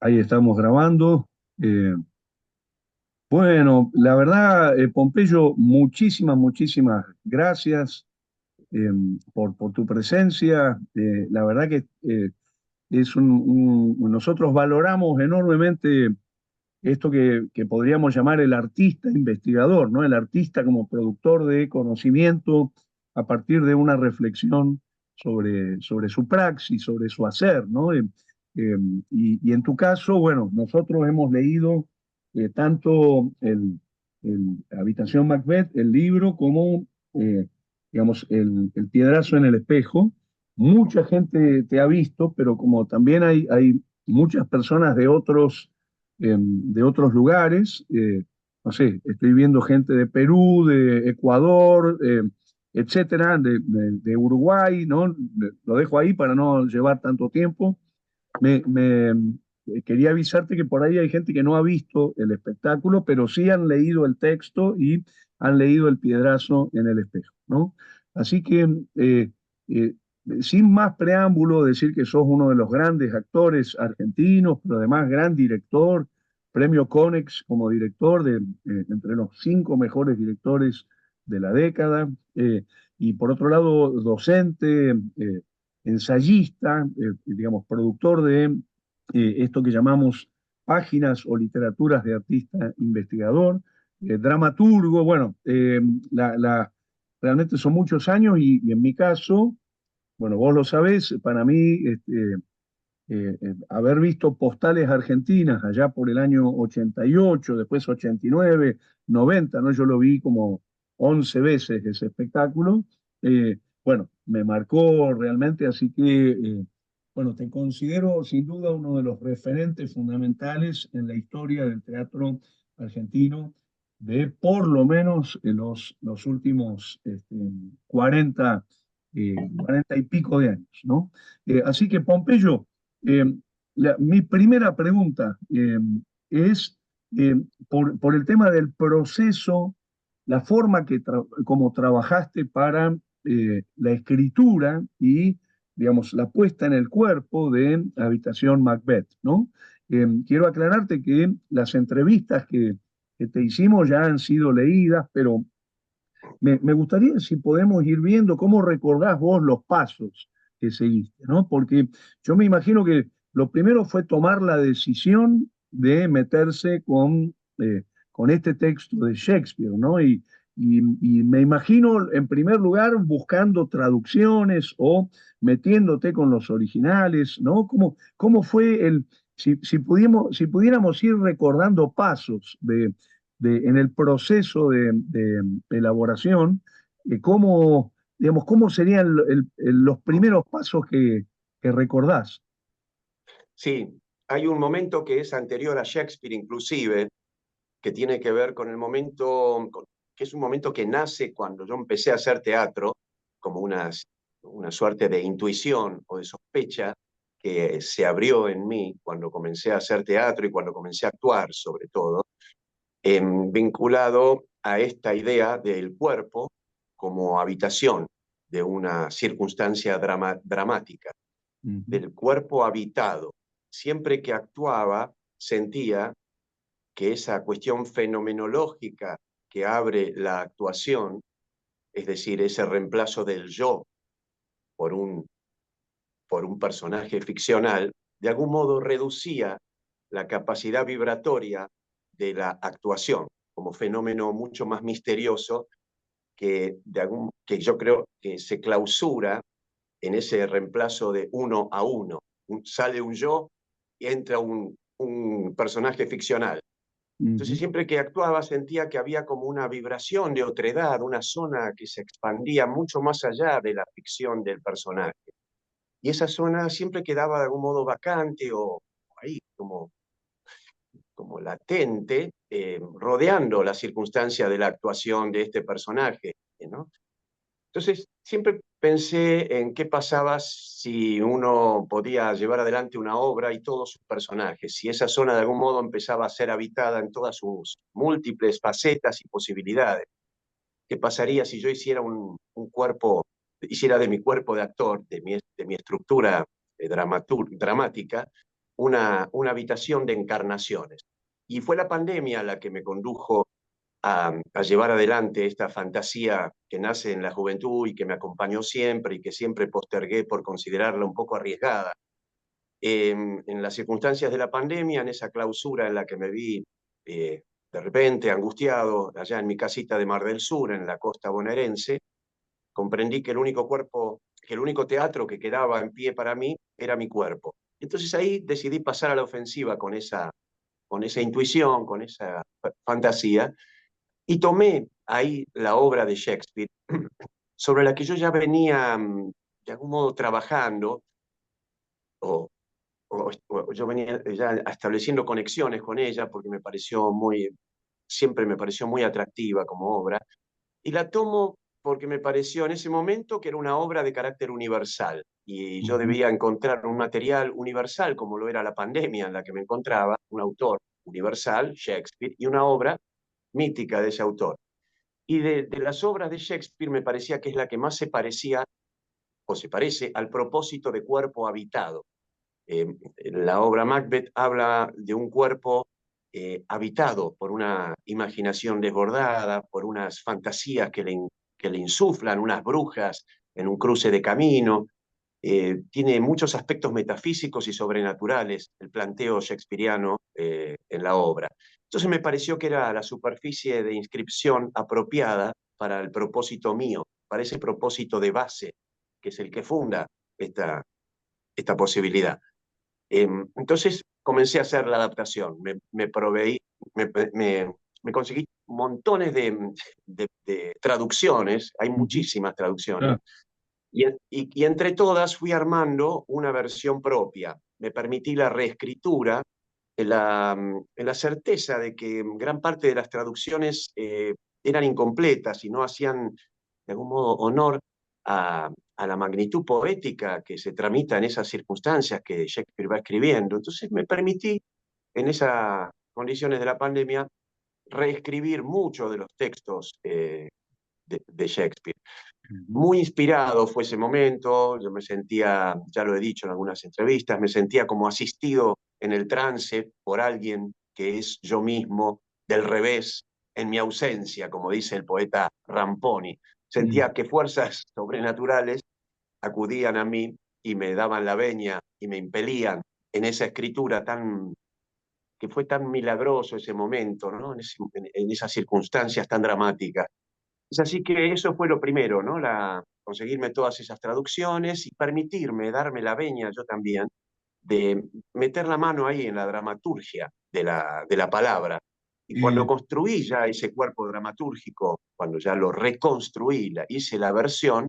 Ahí estamos grabando. Eh, bueno, la verdad, Pompeyo, muchísimas gracias por tu presencia. La verdad que nosotros valoramos enormemente esto que podríamos llamar el artista investigador, ¿no? El artista como productor de conocimiento a partir de una reflexión sobre su praxis, sobre su hacer, ¿no? Eh, y en tu caso, bueno, nosotros hemos leído tanto el Habitación Macbeth, el libro, como, digamos, el Piedrazo en el espejo. Mucha gente te ha visto, pero como también hay muchas personas de otros lugares. No sé, estoy viendo gente de Perú, de Ecuador, etcétera, de Uruguay, ¿no? Lo dejo ahí para no llevar tanto tiempo. Quería avisarte que por ahí hay gente que no ha visto el espectáculo, pero sí han leído el texto y han leído el piedrazo en el espejo, ¿no? Así que, eh, sin más preámbulo, decir que sos uno de los grandes actores argentinos, pero además gran director, premio Conex como director entre los 5 mejores de la década, y por otro lado, docente, ensayista, digamos, productor de esto que llamamos páginas o literaturas de artista investigador, dramaturgo, bueno, realmente son muchos años y en mi caso, bueno, vos lo sabés, para mí, haber visto postales argentinas allá por el año 88, después 89, 90, ¿no? Yo lo vi como 11 veces ese espectáculo. Bueno, me marcó realmente, así que, bueno, te considero sin duda uno de los referentes fundamentales en la historia del teatro argentino de por lo menos los últimos 40, 40 y pico de años, ¿no? Así que, Pompeyo, eh, mi primera pregunta es eh, por el tema del proceso, la forma como trabajaste para la escritura y, digamos, la puesta en el cuerpo de Habitación Macbeth, ¿no? Quiero aclararte que las entrevistas que te hicimos ya han sido leídas, pero me gustaría si podemos ir viendo cómo recordás vos los pasos que seguiste, ¿no? Porque yo me imagino que lo primero fue tomar la decisión de meterse con este texto de Shakespeare, ¿no? Y me imagino, en primer lugar, buscando traducciones o metiéndote con los originales, ¿no? ¿Cómo fue si pudiéramos ir recordando pasos en el proceso de elaboración, digamos, cómo serían los primeros pasos que recordás. Sí, hay un momento que es anterior a Shakespeare inclusive, que tiene que ver con el momento, que es un momento que nace cuando yo empecé a hacer teatro, como una suerte de intuición o de sospecha que se abrió en mí cuando comencé a hacer teatro y cuando comencé a actuar sobre todo, vinculado a esta idea del cuerpo como habitación de una circunstancia dramática, Ujú. del cuerpo habitado. Siempre que actuaba, sentía que esa cuestión fenomenológica que abre la actuación, es decir, ese reemplazo del yo por por un personaje ficcional, de algún modo reducía la capacidad vibratoria de la actuación como fenómeno mucho más misterioso que yo creo que se clausura en ese reemplazo de uno a uno. Sale un yo y entra un personaje ficcional. Entonces Ujú. siempre que actuaba sentía que había como una vibración de otredad, una zona que se expandía mucho más allá de la ficción del personaje. Y esa zona siempre quedaba de algún modo vacante o ahí, como latente, rodeando la circunstancia de la actuación de este personaje, ¿no? Entonces, siempre pensé en qué pasaba si uno podía llevar adelante una obra y todos sus personajes, si esa zona de algún modo empezaba a ser habitada en todas sus múltiples facetas y posibilidades. ¿Qué pasaría si yo hiciera un cuerpo, hiciera de mi cuerpo de actor, de mi estructura dramática, una habitación de encarnaciones. Y fue la pandemia la que me condujo a llevar adelante esta fantasía que nace en la juventud y que me acompañó siempre y que siempre postergué por considerarla un poco arriesgada. En las circunstancias de la pandemia, en esa clausura en la que me vi de repente angustiado allá en mi casita de Mar del Sur, en la costa bonaerense, comprendí que el único teatro que quedaba en pie para mí era mi cuerpo. Entonces ahí decidí pasar a la ofensiva con esa intuición, con esa fantasía, y tomé ahí la obra de Shakespeare, sobre la que yo ya venía de algún modo trabajando, o, o yo venía ya estableciendo conexiones con ella, porque siempre me pareció muy atractiva como obra, y la tomo porque me pareció en ese momento que era una obra de carácter universal, y yo Ujú. debía encontrar un material universal, como lo era la pandemia en la que me encontraba, un autor universal, Shakespeare, y una obra mítica de ese autor. Y de las obras de Shakespeare me parecía que es la que más se parecía o se parece al propósito de cuerpo habitado. Eh, la obra Macbeth habla de un cuerpo habitado por una imaginación desbordada, por unas fantasías que le insuflan unas brujas en un cruce de camino. Tiene muchos aspectos metafísicos y sobrenaturales el planteo shakespeariano en la obra. Entonces me pareció que era la superficie de inscripción apropiada para el propósito mío, para ese propósito de base, que es el que funda esta posibilidad. Entonces comencé a hacer la adaptación, me proveí, me, me, me conseguí montones de traducciones, hay Ujú. muchísimas traducciones, Claro. y entre todas fui armando una versión propia. Me permití la reescritura en la certeza de que gran parte de las traducciones eran incompletas y no hacían de algún modo honor a la magnitud poética que se tramita en esas circunstancias que Shakespeare va escribiendo. Entonces me permití, en esas condiciones de la pandemia, reescribir muchos de los textos de Shakespeare. Ujú. Muy inspirado fue ese momento, yo me sentía, ya lo he dicho en algunas entrevistas, me sentía como asistido en el trance por alguien que es yo mismo, del revés, en mi ausencia, como dice el poeta Ramponi. Mm. Sentía que fuerzas sobrenaturales acudían a mí y me daban la veña y me impelían en esa escritura que fue tan milagroso ese momento, ¿no? En esas circunstancias tan dramáticas. Es así que eso fue lo primero, ¿no? Conseguirme todas esas traducciones y permitirme, darme la veña yo también, de meter la mano ahí en la dramaturgia de la palabra. Y cuando Eh, construí ya ese cuerpo dramatúrgico, cuando ya lo reconstruí, hice la versión,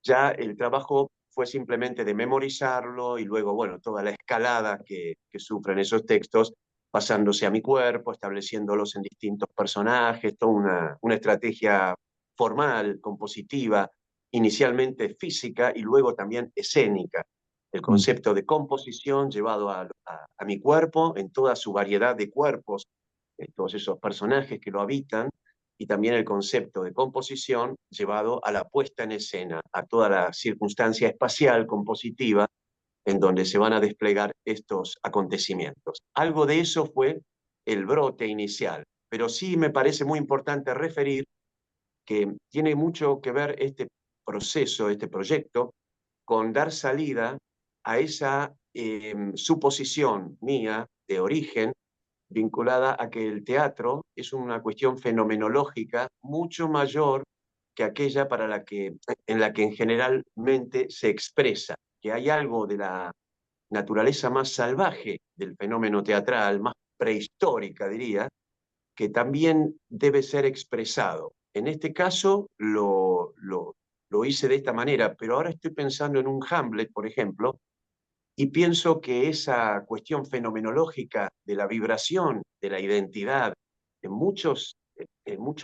ya el trabajo fue simplemente de memorizarlo y luego, bueno, toda la escalada que sufren esos textos, pasándose a mi cuerpo, estableciéndolos en distintos personajes, toda una estrategia formal, compositiva, inicialmente física y luego también escénica. El mm. concepto de composición llevado a mi cuerpo en toda su variedad de cuerpos, todos esos personajes que lo habitan, y también el concepto de composición llevado a la puesta en escena, a toda la circunstancia espacial compositiva en donde se van a desplegar estos acontecimientos. Algo de eso fue el brote inicial, pero sí me parece muy importante referir que tiene mucho que ver este proceso, este proyecto, con dar salida a esa suposición mía de origen vinculada a que el teatro es una cuestión fenomenológica mucho mayor que aquella en la que generalmente se expresa, que hay algo de la naturaleza más salvaje del fenómeno teatral, más prehistórica, diría, que también debe ser expresado. En este caso lo hice de esta manera, pero ahora estoy pensando en un Hamlet, por ejemplo, y pienso que esa cuestión fenomenológica de la vibración, de la identidad, en muchos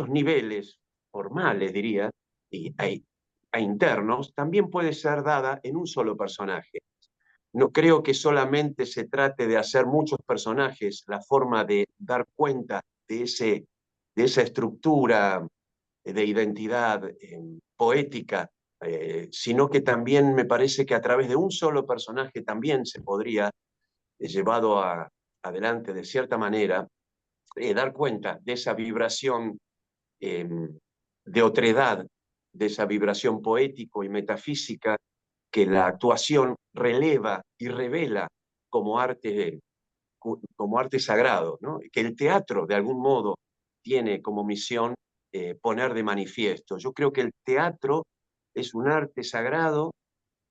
niveles formales, diría, e internos, también puede ser dada en un solo personaje. No creo que solamente se trate de hacer muchos personajes la forma de dar cuenta de esa estructura de identidad poética, sino que también me parece que a través de un solo personaje también se podría llevado adelante de cierta manera, dar cuenta de esa vibración de otredad, de esa vibración poético y metafísica que la actuación releva y revela como arte sagrado, ¿no? Que el teatro, de algún modo, tiene como misión poner de manifiesto. Yo creo que el teatro es un arte sagrado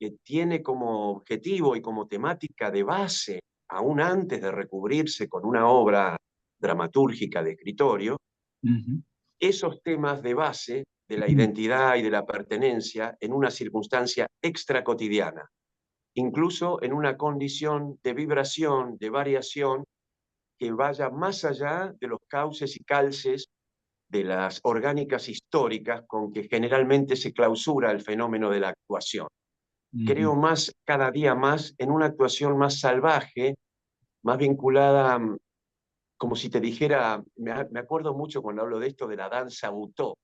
que tiene como objetivo y como temática de base, aún antes de recubrirse con una obra dramatúrgica de escritorio, Ujú. esos temas de base de la identidad y de la pertenencia en una circunstancia extra cotidiana, incluso en una condición de vibración, de variación, que vaya más allá de los cauces y calces de las orgánicas históricas con que generalmente se clausura el fenómeno de la actuación. Ujú. Creo más, cada día más, en una actuación más salvaje, más vinculada, como si te dijera, me acuerdo mucho cuando hablo de esto, de la danza butó,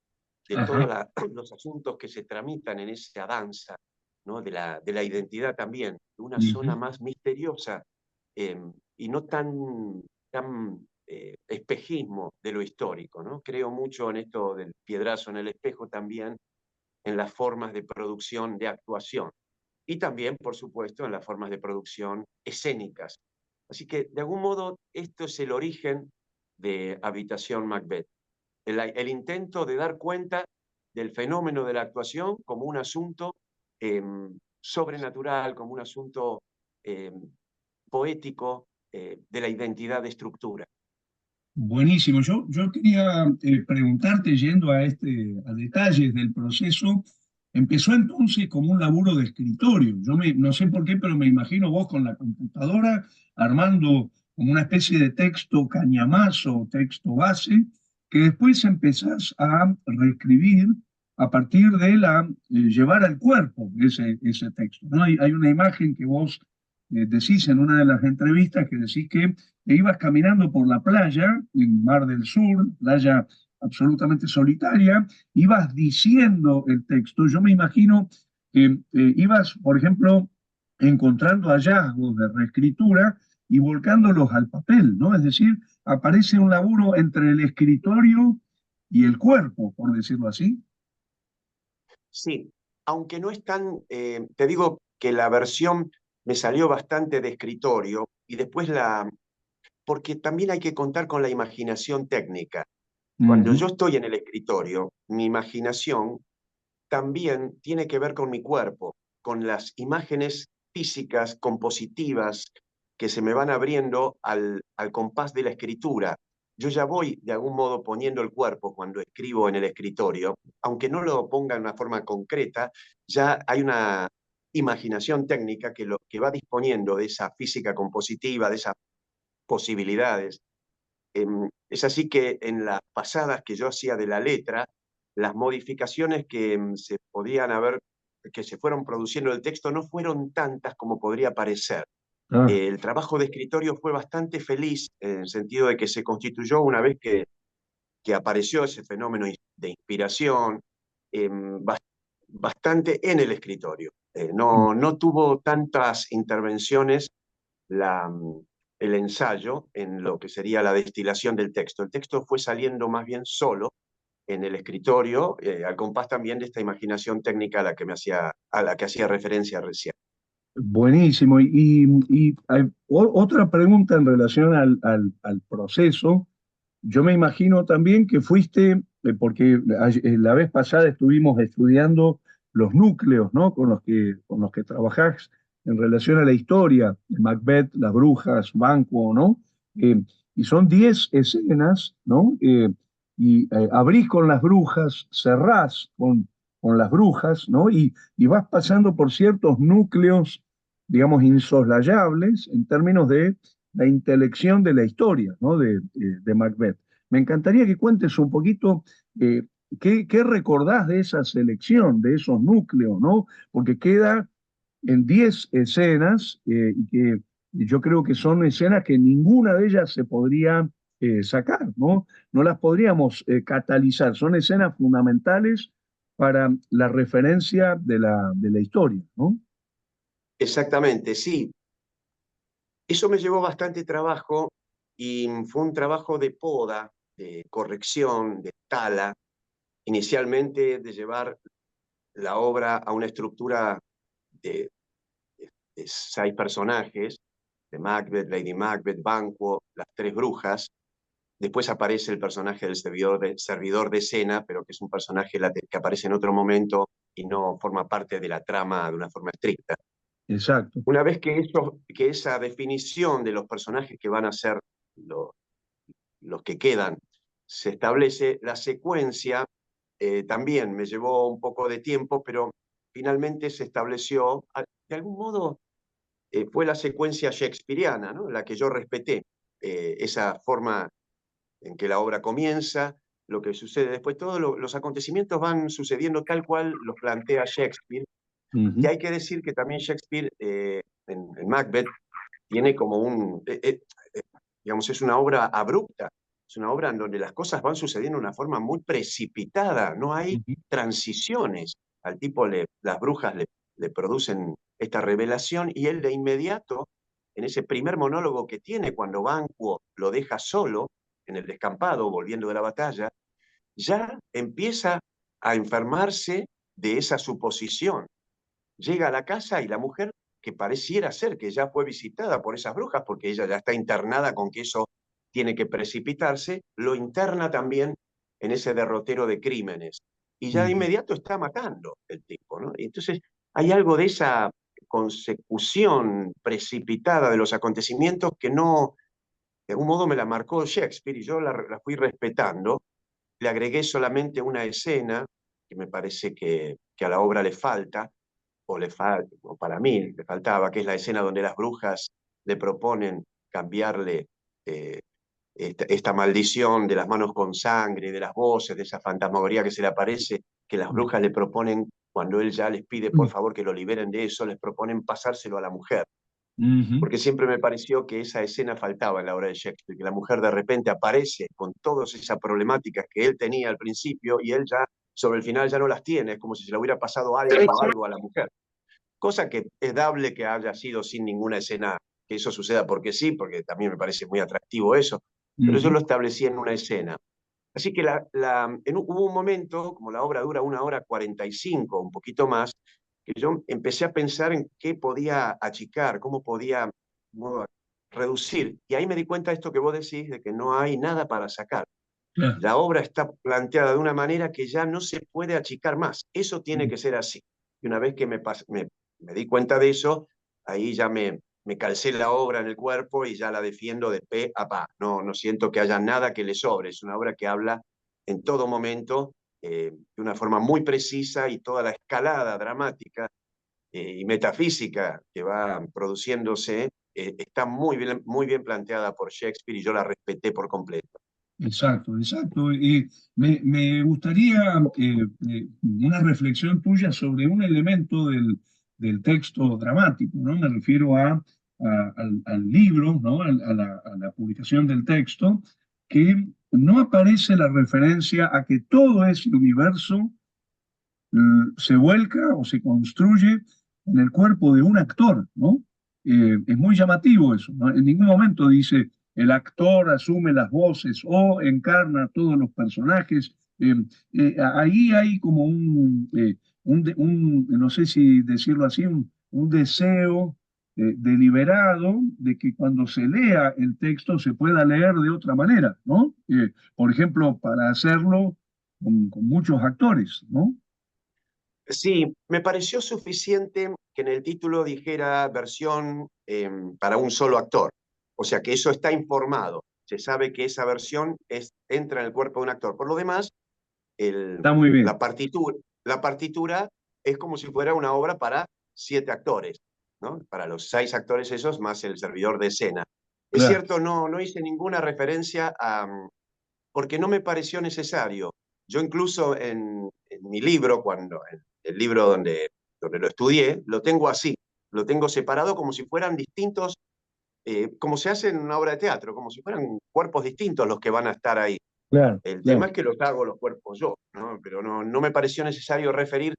de todos Ajá. los asuntos que se tramitan en esa danza, ¿no? De la identidad también, de una zona Ujú. más misteriosa eh, y no tan espejismo de lo histórico, ¿no? Creo mucho en esto del piedrazo en el espejo también, en las formas de producción de actuación y también, por supuesto, en las formas de producción escénicas. Así que, de algún modo, esto es el origen de Habitación Macbeth, el intento de dar cuenta del fenómeno de la actuación como un asunto eh, sobrenatural, como un asunto eh, poético de la identidad de estructura. Buenísimo. Yo quería preguntarte, yendo a detalles del proceso, empezó entonces como un laburo de escritorio. No sé por qué, pero me imagino vos con la computadora armando como una especie de texto cañamazo, texto base, que después empezás a reescribir a partir de llevar al cuerpo ese texto, ¿no? Hay una imagen que vos decís en una de las entrevistas que decís que e ibas caminando por la playa, en Mar del Sur, playa absolutamente solitaria, ibas diciendo el texto. Yo me imagino que ibas, por ejemplo, encontrando hallazgos de reescritura y volcándolos al papel, ¿no? Es decir, aparece un laburo entre el escritorio y el cuerpo, por decirlo así. Sí, aunque no es tan, te digo que la versión me salió bastante de escritorio y después porque también hay que contar con la imaginación técnica. Cuando Ujú. yo estoy en el escritorio, mi imaginación también tiene que ver con mi cuerpo, con las imágenes físicas, compositivas, que se me van abriendo al compás de la escritura. Yo ya voy de algún modo poniendo el cuerpo cuando escribo en el escritorio, aunque no lo ponga de una forma concreta, ya hay una imaginación técnica que va disponiendo de esa física compositiva, de esas posibilidades. Es así que en las pasadas que yo hacía de la letra, las modificaciones que se fueron produciendo en el texto no fueron tantas como podría parecer. Ah, El trabajo de escritorio fue bastante feliz en el sentido de que se constituyó una vez que apareció ese fenómeno de inspiración, eh, bas- bastante en el escritorio. No tuvo tantas intervenciones la, el ensayo en lo que sería la destilación del texto. El texto fue saliendo más bien solo en el escritorio, al compás también de esta imaginación técnica a la que hacía referencia recién. buenísimo. Y hay otra pregunta en relación al proceso. Yo me imagino también que fuiste, porque la vez pasada estuvimos estudiando los núcleos, ¿no? Con los que trabajás en relación a la historia, Macbeth, las brujas, Banquo, ¿no? Eh, y son 10 escenas, ¿no? Abrís con las brujas, cerrás con las brujas, ¿no? Y vas pasando por ciertos núcleos, digamos, insoslayables en términos de la intelección de la historia, ¿no? De Macbeth. Me encantaría que cuentes un poquito eh, qué recordás de esa selección, de esos núcleos, ¿no? Porque queda en 10 escenas y que yo creo que son escenas que ninguna de ellas se podría sacar, ¿no? No las podríamos catalizar, son escenas fundamentales para la referencia de la historia, ¿no? Exactamente, sí. Eso me llevó bastante trabajo y fue un trabajo de poda, de corrección, de tala, inicialmente de llevar la obra a una estructura de, de 6 personajes, de Macbeth, Lady Macbeth, Banquo, las 3 brujas. Después aparece el personaje del servidor de escena, pero que es un personaje que aparece en otro momento y no forma parte de la trama de una forma estricta. Exacto. Una vez que esa definición de los personajes que van a ser lo- los que quedan se establece, la secuencia también me llevó un poco de tiempo, pero finalmente se estableció, de algún modo fue la secuencia shakespeariana, ¿no? La que yo respeté, esa forma en que la obra comienza, lo que sucede después, todos los acontecimientos van sucediendo tal cual los plantea Shakespeare, y Ujú, hay que decir que también Shakespeare en Macbeth tiene como digamos, es una obra abrupta, es una obra en donde las cosas van sucediendo de una forma muy precipitada, no hay ujú, transiciones. Al tipo las brujas le producen esta revelación y él de inmediato, en ese primer monólogo que tiene cuando Banquo lo deja solo en el descampado, volviendo de la batalla, ya empieza a enfermarse de esa suposición. Llega a la casa y la mujer, que pareciera ser que ya fue visitada por esas brujas, porque ella ya está internada con que eso tiene que precipitarse, lo interna también en ese derrotero de crímenes. Y ya de ujú. inmediato está matando el tipo, ¿no? Y entonces hay algo de esa consecución precipitada de los acontecimientos que no, de algún modo me la marcó Shakespeare y yo la fui respetando. Le agregué solamente una escena que me parece que a la obra le falta, o para mí le faltaba, que es la escena donde las brujas le proponen cambiarle eh, esta maldición de las manos con sangre, de las voces, de esa fantasmagoría que se le aparece, que las brujas le proponen, cuando él ya les pide por favor que lo liberen de eso, les proponen pasárselo a la mujer. Ujú, Porque siempre me pareció que esa escena faltaba en la obra de Shakespeare, que la mujer de repente aparece con todas esas problemáticas que él tenía al principio y él ya sobre el final ya no las tiene, es como si se le hubiera pasado alguien o algo a la mujer. Cosa que es dable que haya sido sin ninguna escena, que eso suceda porque sí, porque también me parece muy atractivo eso, pero yo ujú. lo establecí en una escena. Así que hubo un momento, como la obra dura 1 hora 45, un poquito más, que yo empecé a pensar en qué podía achicar, cómo reducir. Y ahí me di cuenta de esto que vos decís, de que no hay nada para sacar. Claro. La obra está planteada de una manera que ya no se puede achicar más. Eso tiene que ser así. Y una vez que me di cuenta de eso, ahí ya me calcé la obra en el cuerpo y ya la defiendo de pe a pa. No, no siento que haya nada que le sobre. Es una obra que habla en todo momento de una forma muy precisa, y toda la escalada dramática y metafísica que va produciéndose está muy bien planteada por Shakespeare y yo la respeté por completo. Exacto, exacto. Y me gustaría una reflexión tuya sobre un elemento del texto dramático, ¿no? Me refiero al libro, ¿no? A la publicación del texto, que no aparece la referencia a que todo ese universo se vuelca o se construye en el cuerpo de un actor, ¿no? Es muy llamativo eso, ¿no? En ningún momento dice el actor asume las voces o encarna todos los personajes. Ahí hay como no sé si decirlo así, un deseo deliberado de que cuando se lea el texto se pueda leer de otra manera, ¿no? Por ejemplo, para hacerlo con muchos actores, ¿no? Sí, me pareció suficiente que en el título dijera versión para un solo actor. O sea que eso está informado. Se sabe que esa versión entra en el cuerpo de un actor. Por lo demás, el- Está muy bien. la partitura, la partitura es como si fuera una obra para 7 actores, ¿no? Para los 6 actores esos más el servidor de escena. Es Claro. cierto, no hice ninguna referencia porque no me pareció necesario. Yo incluso en mi libro, en el libro donde lo estudié, lo tengo así, lo tengo separado como si fueran distintos, como se hace en una obra de teatro, como si fueran cuerpos distintos los que van a estar ahí. Claro, El tema claro. es que los hago los cuerpos yo, ¿no? Pero no me pareció necesario referir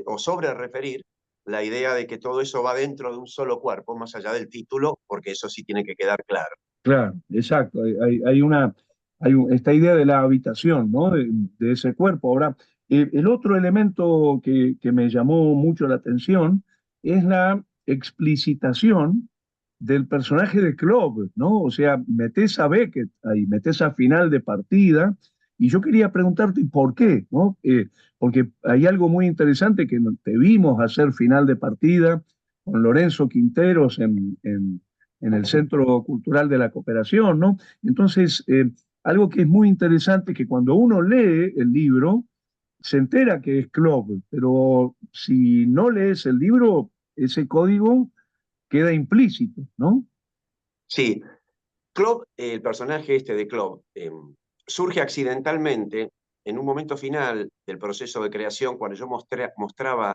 o sobre referir la idea de que todo eso va dentro de un solo cuerpo, más allá del título, porque eso sí tiene que quedar claro. Claro, exacto. Esta idea de la habitación, ¿no? De ese cuerpo. Ahora, el otro elemento que me llamó mucho la atención es la explicitación del personaje de Club, ¿no? O sea, metés a Beckett ahí, metés a final de partida, y yo quería preguntarte por qué, ¿no? Porque hay algo muy interesante que te vimos hacer final de partida con Lorenzo Quinteros en el Centro Cultural de la Cooperación, ¿no? Entonces, algo que es muy interesante, que cuando uno lee el libro, se entera que es Club, pero si no lees el libro, ese código queda implícito, ¿no? Sí, Club, el personaje este de Club, surge accidentalmente en un momento final del proceso de creación, cuando yo mostraba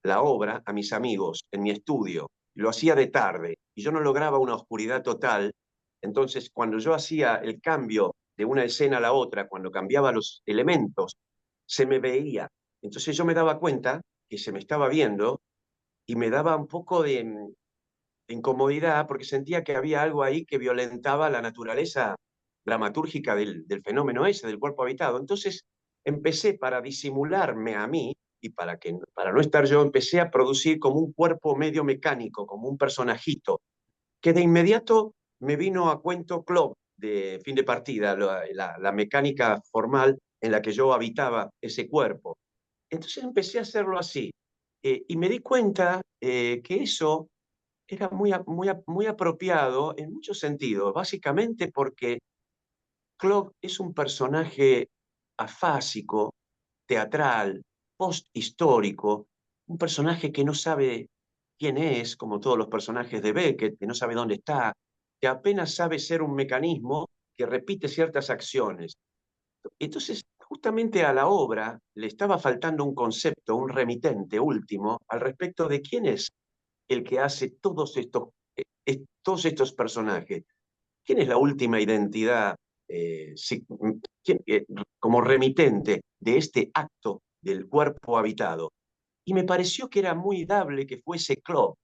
la obra a mis amigos en mi estudio. Lo hacía de tarde y yo no lograba una oscuridad total. Entonces, cuando yo hacía el cambio de una escena a la otra, cuando cambiaba los elementos, se me veía. Entonces yo me daba cuenta que se me estaba viendo y me daba un poco de incomodidad porque sentía que había algo ahí que violentaba la naturaleza dramatúrgica del fenómeno ese, del cuerpo habitado. Entonces empecé, para disimularme a mí y para no estar yo, empecé a producir como un cuerpo medio mecánico, como un personajito, que de inmediato me vino a cuento Club de Fin de Partida, la mecánica formal en la que yo habitaba ese cuerpo. Entonces empecé a hacerlo así. Y me di cuenta que eso era muy apropiado en muchos sentidos, básicamente porque Club es un personaje afásico, teatral, posthistórico, un personaje que no sabe quién es, como todos los personajes de Beckett, que no sabe dónde está, que apenas sabe ser un mecanismo que repite ciertas acciones. Entonces, justamente a la obra le estaba faltando un concepto, un remitente último al respecto de quién es el que hace todos estos personajes. ¿Quién es la última identidad quién, como remitente de este acto del cuerpo habitado? Y me pareció que era muy dable que fuese Club,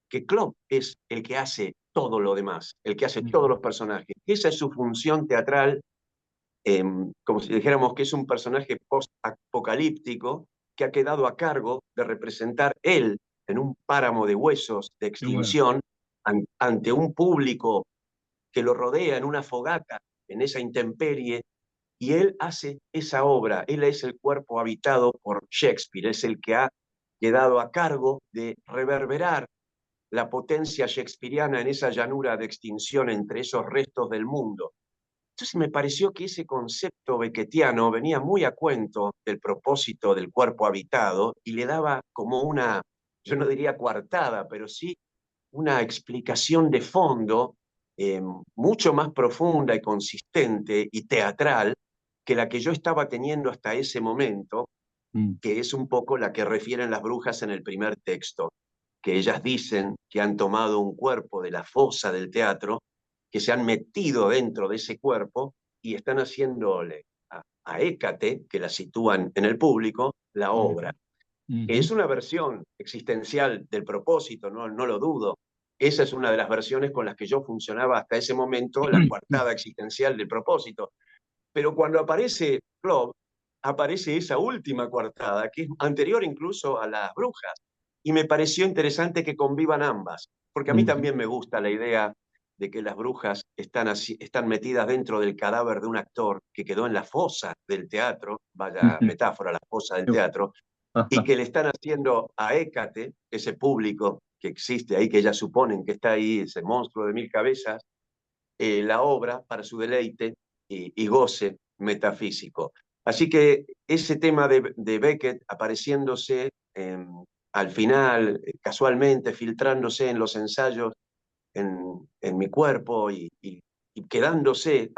que Club es el que hace todo lo demás, el que hace todos Ujú. los personajes. Esa es su función teatral, como si dijéramos que es un personaje post-apocalíptico que ha quedado a cargo de representar él en un páramo de huesos de Qué bueno. extinción ante un público que lo rodea en una fogata, en esa intemperie, y él hace esa obra. Él es el cuerpo habitado por Shakespeare, es el que ha quedado a cargo de reverberar la potencia shakespeariana en esa llanura de extinción entre esos restos del mundo. Entonces me pareció que ese concepto beckettiano venía muy a cuento del propósito del cuerpo habitado y le daba como una, yo no diría coartada, pero sí una explicación de fondo eh, mucho más profunda y consistente y teatral que la que yo estaba teniendo hasta ese momento, Mm. que es un poco la que refieren las brujas en el primer texto, que ellas dicen que han tomado un cuerpo de la fosa del teatro, que se han metido dentro de ese cuerpo y están haciéndole a Hécate, que la sitúan en el público, la obra. Ujú. Ujú. Es una versión existencial del propósito, no lo dudo. Esa es una de las versiones con las que yo funcionaba hasta ese momento, la coartada existencial del propósito. Pero cuando aparece Club, aparece esa última coartada, que es anterior incluso a las brujas. Y me pareció interesante que convivan ambas, porque a mí Ujú. también me gusta la idea de que las brujas están metidas dentro del cadáver de un actor que quedó en la fosa del teatro, vaya metáfora, la fosa del teatro, y que le están haciendo a Hécate, ese público que existe ahí, que ellas suponen que está ahí, ese monstruo de mil cabezas, la obra para su deleite y goce metafísico. Así que ese tema de Beckett apareciéndose al final, casualmente, filtrándose en los ensayos en mi cuerpo y quedándose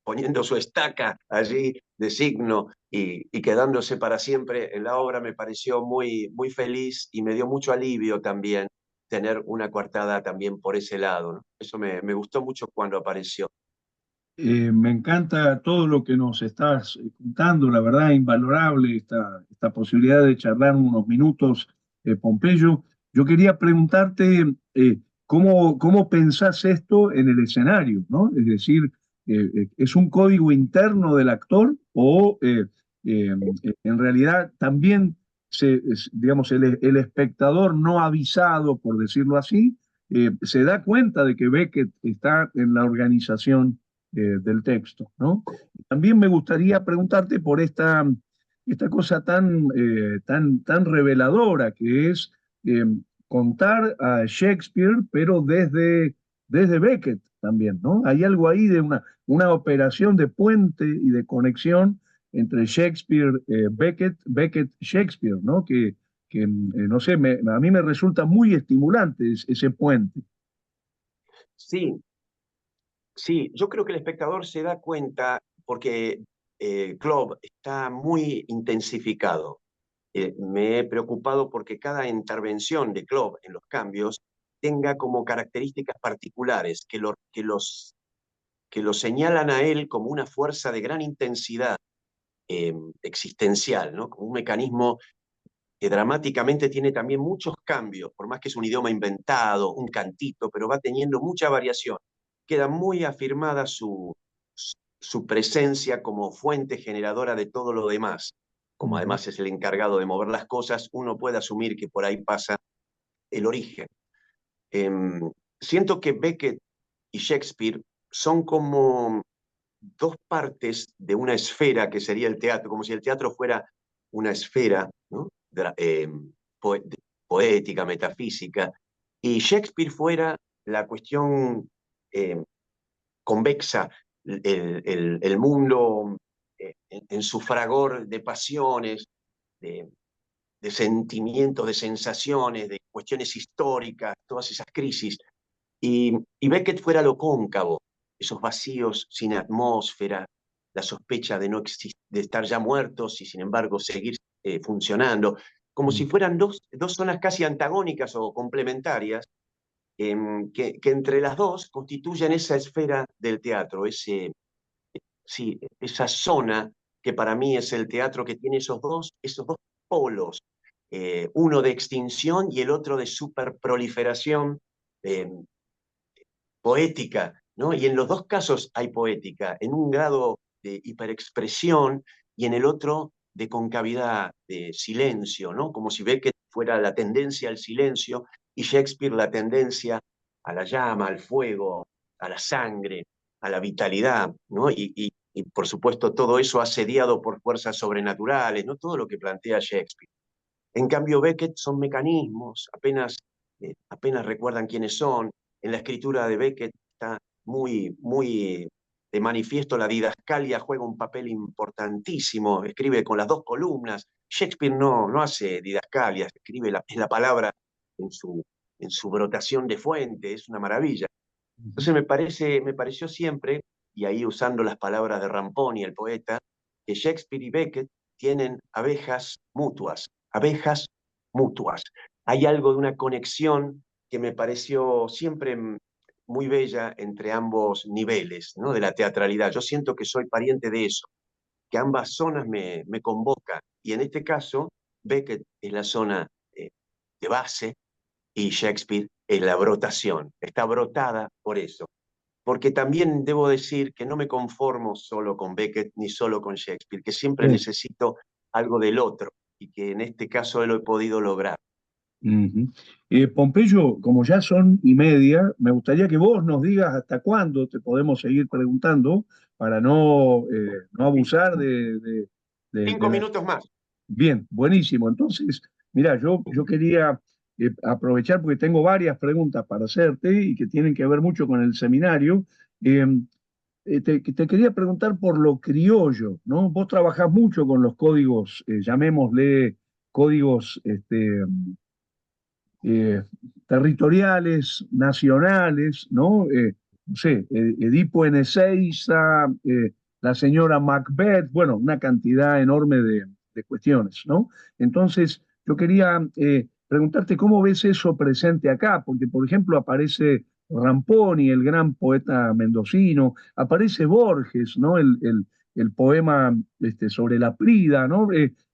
poniendo su estaca allí de signo y quedándose para siempre en la obra, me pareció muy feliz y me dio mucho alivio también tener una coartada también por ese lado, ¿no? Eso me gustó mucho cuando apareció. Me encanta todo lo que nos estás contando, la verdad, invalorable esta posibilidad de charlar unos minutos Pompeyo. Yo quería preguntarte cómo pensás esto en el escenario, ¿no? Es decir, ¿es un código interno del actor o en realidad también digamos, el espectador no avisado, por decirlo así, se da cuenta de que Beckett está en la organización del texto, ¿no? También me gustaría preguntarte por esta cosa tan reveladora que es eh, contar a Shakespeare, pero desde Beckett también, ¿no? Hay algo ahí de una operación de puente y de conexión entre Shakespeare, Beckett, Beckett, Shakespeare, ¿no? Que no sé, a mí me resulta muy estimulante ese puente. Sí, sí, yo creo que el espectador se da cuenta porque Club está muy intensificado. Me he preocupado porque cada intervención de Club en los cambios tenga como características particulares que lo señalan a él como una fuerza de gran intensidad existencial, ¿no? Como un mecanismo que dramáticamente tiene también muchos cambios, por más que es un idioma inventado, un cantito, pero va teniendo mucha variación. Queda muy afirmada su presencia como fuente generadora de todo lo demás. Como Ujú. además es el encargado de mover las cosas, uno puede asumir que por ahí pasa el origen. Eh, Siento que Beckett y Shakespeare son como dos partes de una esfera que sería el teatro, como si el teatro fuera una esfera, ¿no? Po poética, metafísica, y Shakespeare fuera la cuestión eh, convexa, el mundo en su fragor de pasiones, de, de sentimientos, de sensaciones, de cuestiones históricas, todas esas crisis. Y Beckett fuera lo cóncavo, esos vacíos sin atmósfera, la sospecha de, no de estar ya muertos y sin embargo seguir funcionando, como si fueran dos zonas casi antagónicas o complementarias, que entre las dos constituyen esa esfera del teatro, sí, esa zona que para mí es el teatro que tiene esos dos polos, uno de extinción y el otro de superproliferación eh, poética, ¿no? Y en los dos casos hay poética, en un grado de hiperexpresión y en el otro de concavidad, de silencio, ¿no? Como si Beckett fuera la tendencia al silencio y Shakespeare la tendencia a la llama, al fuego, a la sangre, a la vitalidad, ¿no? Y por supuesto todo eso asediado por fuerzas sobrenaturales, ¿no? Todo lo que plantea Shakespeare. En cambio, Beckett son mecanismos, apenas recuerdan quiénes son. En la escritura de Beckett está muy de manifiesto la didascalia, juega un papel importantísimo, escribe con las dos columnas. Shakespeare no hace didascalia, escribe es la palabra en en su brotación de fuente, es una maravilla. Ujú. Entonces me pareció siempre, y ahí usando las palabras de Ramponi, el poeta, que Shakespeare y Beckett tienen abejas mutuas. Hay algo de una conexión que me pareció siempre muy bella entre ambos niveles, ¿no? De la teatralidad. Yo siento que soy pariente de eso, que ambas zonas me convocan. Y en este caso, Beckett es la zona de base y Shakespeare es la brotación. Está brotada por eso. Porque también debo decir que no me conformo solo con Beckett ni solo con Shakespeare, que siempre Sí. necesito algo del otro y que en este caso lo he podido lograr. Ujú. Pompeyo, como ya son y media, me gustaría que vos nos digas hasta cuándo te podemos seguir preguntando para no Sí. abusar de Cinco la... minutos más. Bien, buenísimo. Entonces, mira, yo quería aprovechar porque tengo varias preguntas para hacerte y que tienen que ver mucho con el seminario. Eh, te quería preguntar por lo criollo, ¿no? Vos trabajás mucho con los códigos, llamémosle códigos eh, territoriales, nacionales, ¿no? No sé, Edipo en Ezeiza, la señora Macbeth, bueno, una cantidad enorme de cuestiones, ¿no? Entonces, yo quería preguntarte cómo ves eso presente acá, porque, por ejemplo, aparece Ramponi, el gran poeta mendocino, aparece Borges, ¿no? El poema sobre la Prida, ¿no?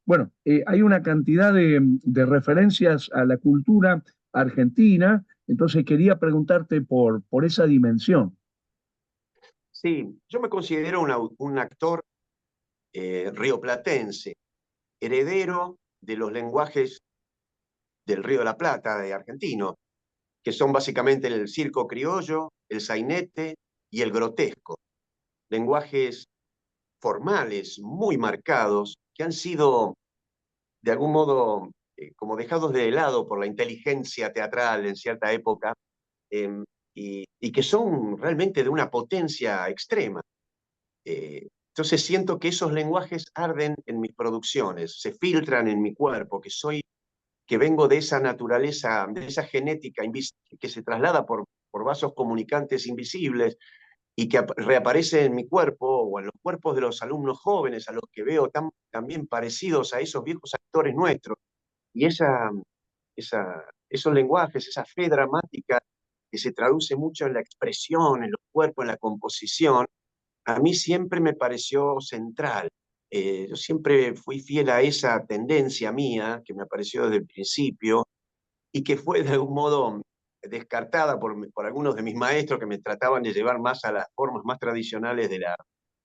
bueno, hay una cantidad de referencias a la cultura argentina, entonces quería preguntarte por esa dimensión. Sí, yo me considero un actor rioplatense, heredero de los lenguajes del Río de la Plata, de argentino, que son básicamente el circo criollo, el sainete y el grotesco. Lenguajes formales muy marcados que han sido de algún modo como dejados de lado por la inteligencia teatral en cierta época, eh, y que son realmente de una potencia extrema. Entonces siento que esos lenguajes arden en mis producciones, se filtran en mi cuerpo, que vengo de esa naturaleza, de esa genética que se traslada por vasos comunicantes invisibles y que reaparece en mi cuerpo o en los cuerpos de los alumnos jóvenes a los que veo también parecidos a esos viejos actores nuestros. Y esos lenguajes, esa fe dramática que se traduce mucho en la expresión, en los cuerpos, en la composición, a mí siempre me pareció central. Yo siempre fui fiel a esa tendencia mía que me apareció desde el principio y que fue de algún modo descartada por algunos de mis maestros que me trataban de llevar más a las formas más tradicionales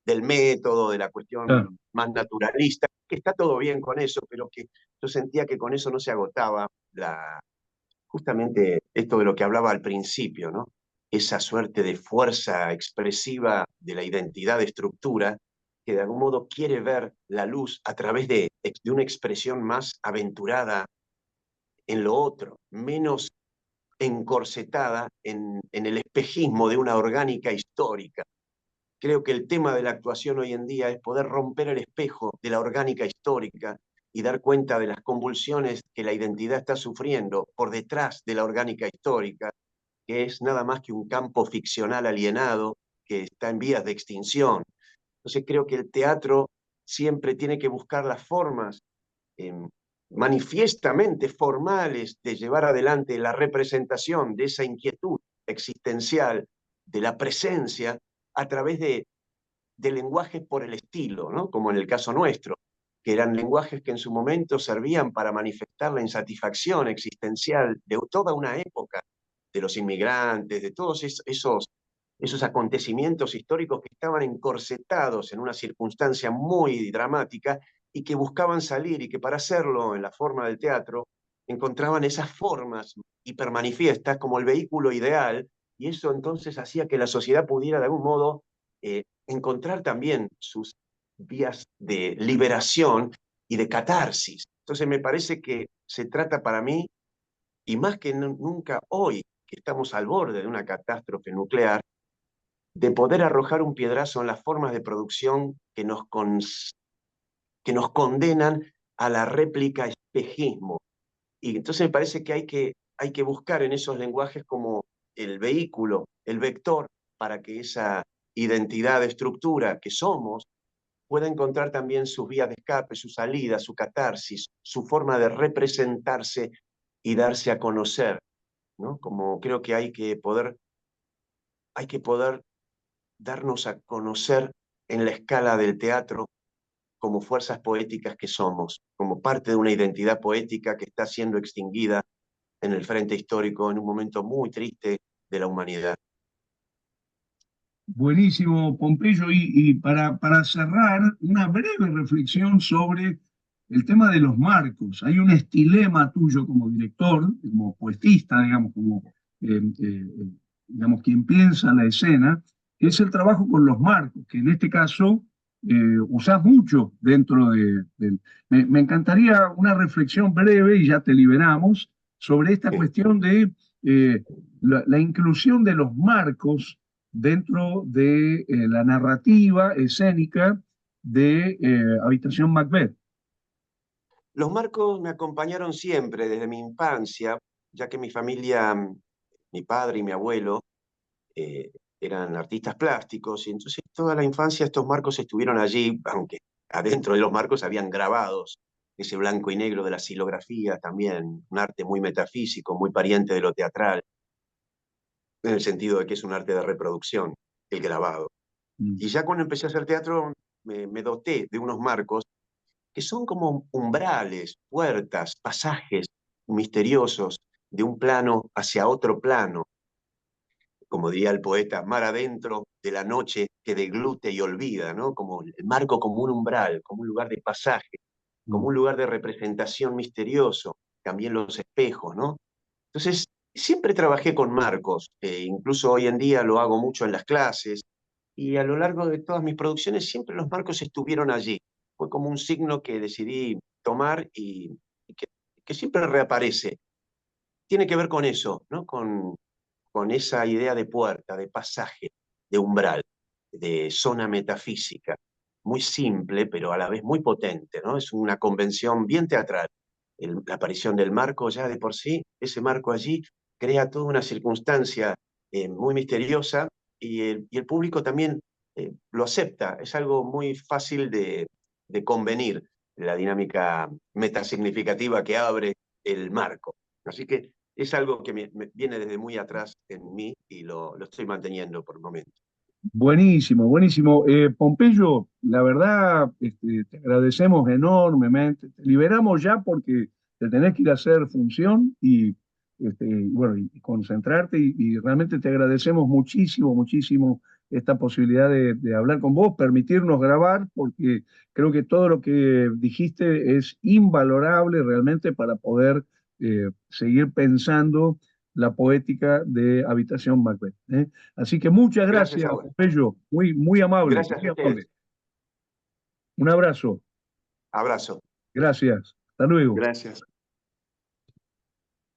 del método, de la Claro. cuestión más naturalista, que está todo bien con eso, pero que yo sentía que con eso no se agotaba justamente esto de lo que hablaba al principio, ¿no? Esa suerte de fuerza expresiva de la identidad de estructura que de algún modo quiere ver la luz a través de una expresión más aventurada en lo otro, menos encorsetada en el espejismo de una orgánica histórica. Creo que el tema de la actuación hoy en día es poder romper el espejo de la orgánica histórica y dar cuenta de las convulsiones que la identidad está sufriendo por detrás de la orgánica histórica, que es nada más que un campo ficcional alienado que está en vías de extinción. Entonces creo que el teatro siempre tiene que buscar las formas eh, manifiestamente formales de llevar adelante la representación de esa inquietud existencial, de la presencia, a través de lenguajes por el estilo, ¿no? Como en el caso nuestro, que eran lenguajes que en su momento servían para manifestar la insatisfacción existencial de toda una época, de los inmigrantes, de todos esos acontecimientos históricos que estaban encorsetados en una circunstancia muy dramática y que buscaban salir y que para hacerlo en la forma del teatro encontraban esas formas hipermanifiestas como el vehículo ideal y eso entonces hacía que la sociedad pudiera de algún modo encontrar también sus vías de liberación y de catarsis. Entonces me parece que se trata para mí, y más que nunca hoy, que estamos al borde de una catástrofe nuclear, de poder arrojar un piedrazo en las formas de producción que nos condenan a la réplica espejismo. Y entonces me parece que hay que buscar en esos lenguajes como el vehículo, el vector, para que esa identidad de estructura que somos pueda encontrar también sus vías de escape, su salida, su catarsis, su forma de representarse y darse a conocer, ¿no? Como creo que hay que poder darnos a conocer en la escala del teatro como fuerzas poéticas que somos, como parte de una identidad poética que está siendo extinguida en el frente histórico en un momento muy triste de la humanidad. Buenísimo, Pompeyo. Y para cerrar, una breve reflexión sobre el tema de los marcos. Hay un estilema tuyo como director, como poetista, digamos, como digamos, quien piensa la escena, que es el trabajo con los marcos, que en este caso usás mucho dentro me encantaría una reflexión breve, y ya te liberamos, sobre esta Sí. cuestión de la inclusión de los marcos dentro de la narrativa escénica de Habitación Macbeth. Los marcos me acompañaron siempre desde mi infancia, ya que mi familia, mi padre y mi abuelo, eh, eran artistas plásticos, y entonces toda la infancia estos marcos estuvieron allí, aunque adentro de los marcos habían grabados, ese blanco y negro de la silografía también, un arte muy metafísico, muy pariente de lo teatral, en el sentido de que es un arte de reproducción, el grabado. Mm. Y ya cuando empecé a hacer teatro, me doté de unos marcos que son como umbrales, puertas, pasajes misteriosos de un plano hacia otro plano, como diría el poeta, mar adentro de la noche que deglute y olvida, ¿no? Como el marco como un umbral, como un lugar de pasaje, como Mm. un lugar de representación misterioso, también los espejos, ¿no? Entonces, siempre trabajé con marcos, incluso hoy en día lo hago mucho en las clases, y a lo largo de todas mis producciones siempre los marcos estuvieron allí. Fue como un signo que decidí tomar y que siempre reaparece. Tiene que ver con eso, ¿no? Con esa idea de puerta, de pasaje, de umbral, de zona metafísica. Muy simple, pero a la vez muy potente, ¿no? Es una convención bien teatral. La aparición del marco ya de por sí, ese marco allí crea toda una circunstancia muy misteriosa y el público también lo acepta. Es algo muy fácil de convenir, la dinámica metasignificativa que abre el marco. Así que es algo que viene desde muy atrás en mí y lo estoy manteniendo por el momento. Buenísimo, buenísimo. Pompeyo, la verdad, te agradecemos enormemente. Te liberamos ya porque te tenés que ir a hacer función y bueno, y concentrarte y realmente te agradecemos muchísimo, muchísimo esta posibilidad de hablar con vos, permitirnos grabar, porque creo que todo lo que dijiste es invalorable realmente para poder seguir pensando la poética de Habitación Macbeth, ¿eh? Así que muchas Gracias gracias, a vos. Pompeyo, muy, muy amable, Gracias muy a amable. ustedes. Un abrazo, Abrazo. gracias, hasta luego. Gracias.